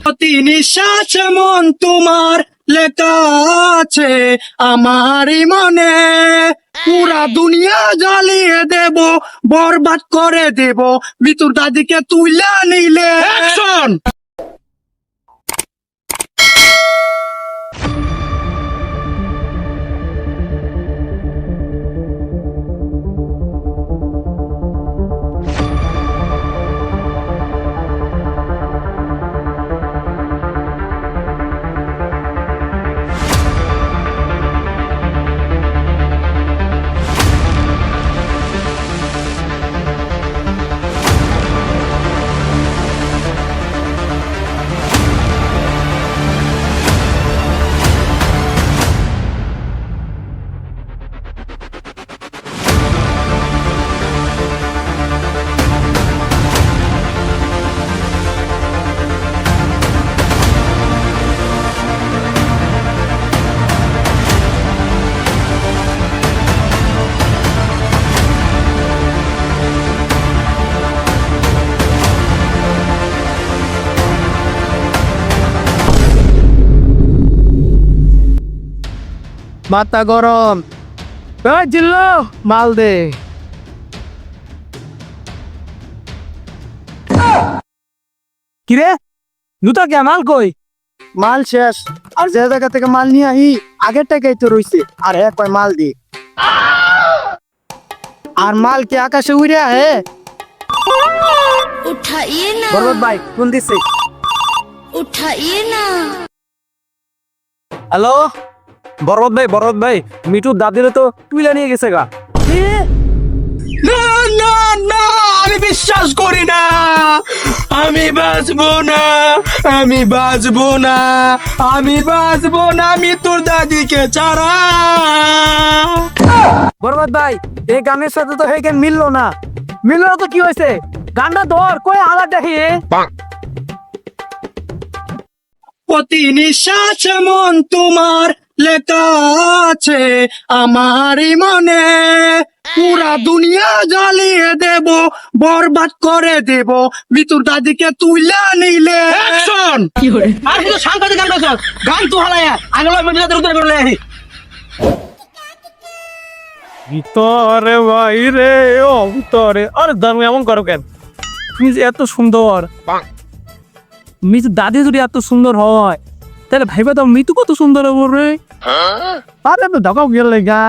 প্রতি নিঃশ্বাসে মন তোমার লেখা আছে আমারই মনে, পুরা দুনিয়া জ্বালিয়ে দেব, বরবাদ করে দেব, মৃত্যুর দাদিকে তুইলা নিলে। অ্যাকশন! মাথা গরম, জিল্লো মাল দে। কিরে দুটা কে মাল কই? মাল শেষ, আর যে জায়গা থেকে মাল নিয়ে আহি আগের টাকাই তো রইছে, আর এক কয় মাল দি। আর মাল কি আকাশে উড়ে আহে? उठाइए ना বরবত ভাই কোন দিছে? उठाइए ना। হ্যালো বরবত ভাই মিঠুর দাদিরে তো তুইলা নিয়ে গেছে গা। না না না, আমি বিশ্বাস করি না, আমি বাঁচবো না, আমি বাঁচবো না, আমি বাঁচবো না মৃত্যুর দাদিকে ছাড়া। বরবত ভাই এই গানের সাথে তো এই গান মিললো না। মিললো তো কি হয়েছে? গানটা ধর কই আলাদা দেখি। প্রতি নিঃশ্বাসে মন তোমার লেখা আছে আমারই মনে, পুরা দুনিয়া জ্বালিয়ে দেব, বরবাদ করে দেব, মৃত্যুর দাদিকে তুইলা নিলে। অ্যাকশন! আর কিন্তু সাংঘাতিক গান গাইছ, গান তো হালায়া আগলা মধ্যে উত্তর করলে। ভিতরে বাইরে অন্তরে, আরে দাম এমন করো কেন? তুমি যে এত সুন্দর, মিতু দাদি যদি এত সুন্দর হয় তাহলে ভাইবা তো মিতু কত সুন্দর হবে রে। আরে তো ঢাকাও গেলে গা।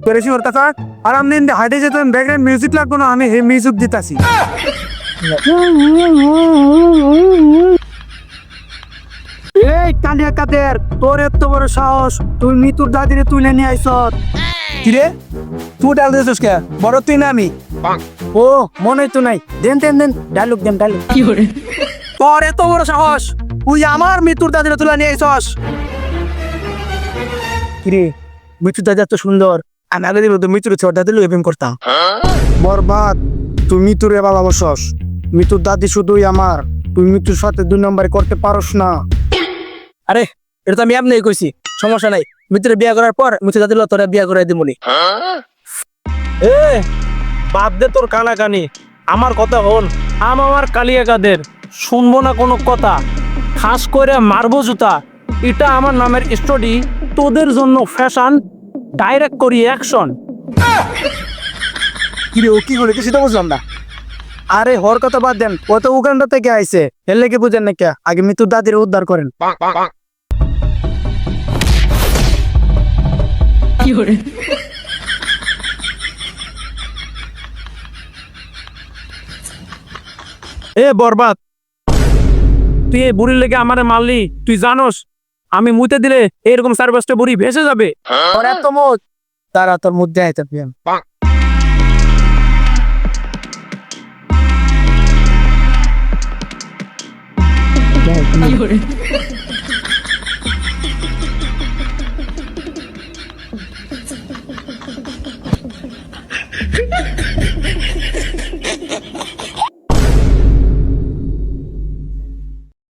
করেছি ওর কথা, আর আমি হাইটে যেতাম ব্যাকগ্রাউন্ড মিউজিক লাগতো না, আমি হে মিউজিক দিতাছি। এই কালিয়া কাদের, তোর এত বড় সাহস, তুই মিতুর দাদিরে তুলে নিয়ে আইস। কিরে তুই ডাল দিয়েছিস কে? বড় তুই না আমি? ও মনে তো নাই, দেন দেন দেন ডায়লগ দেন ডায়লগ। তোর এত বড় সাহস, তুই আমার মিতুর দাদিরে তুলে নিয়ে আইসস? কিরে মিতুর দাদি এত সুন্দর, আমি আগে দিল তো মিতুর ছোট দাদি প্রেম করতাম। বরবাদ, তুই মিতুরে ভালোবাসস, মিতুর দাদি শুধুই আমার, তুই মিতুর সাথে 2 নম্বরে করতে পারস না। আরে এটা তো আমি এমনি কইছি, সমস্যা নাই। মিতুরে বিয়ে করার পর মিতুর দাদি তোরা বিয়ে করাই দিবনি। এ বাদ দে তোর কানাকানি, আমার কথা হন। আমার কালিয়া কাদের শুনবো না কোনো কথা, খাস করে মারবো জুতা। এটা আমার নামের স্টোরি, তোদের জন্য ফ্যাশন, ডাইরেক্ট করি অ্যাকশন। কিরে ও কি করে সেটা বুঝলাম না। আরে হর কথা বাদ দেন, ও তো উগান্ডা থেকে আইছে, এর লেগে বুঝেন না কে? আগে মৃত্যুর দাদির উদ্ধার করেন। এ বরবাদ, তুই এই বুড়ির লেগে আমারে মারলি, তুই জানোস আমি মুতে দিলে এরকম 4-5টা বুড়ি ভেসে যাবে। তারা তোর মধ্যে আইতে